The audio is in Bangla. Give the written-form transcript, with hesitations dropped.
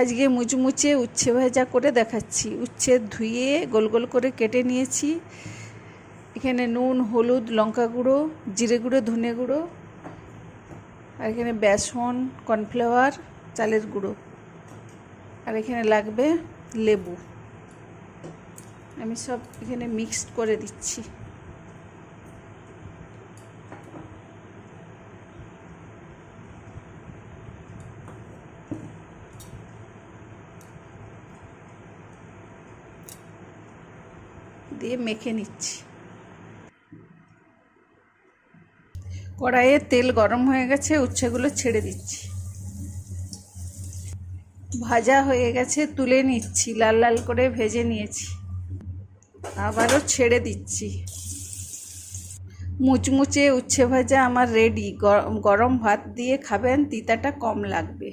আজকে মুচমুচে উচ্ছে ভাজা করে দেখাচ্ছি। উচ্ছে ধুয়ে গোল গোল করে কেটে নিয়েছি। এখানে নুন, হলুদ, লঙ্কা গুঁড়ো, জিরে গুঁড়ো, ধনে গুঁড়ো, আর এখানে বেসন, কর্নফ্লাওয়ার, চালের গুঁড়ো, আর এখানে লাগবে লেবু। আমি সব এখানে মিক্সড করে দিচ্ছি। দিয়ে মেখে নিচ্ছি। কড়াইয়ে তেল গরম হয়ে গেছে, উচ্ছেগুলো ছেড়ে দিচ্ছি। ভাজা হয়ে গেছে, তুলে নিচ্ছি। লাল লাল করে ভেজে নিয়েছি, আবারও ছেড়ে দিচ্ছি। মুচমুচে উচ্ছে ভাজা আমার রেডি। গরম ভাত দিয়ে খাবেন, তিতাটা কম লাগবে।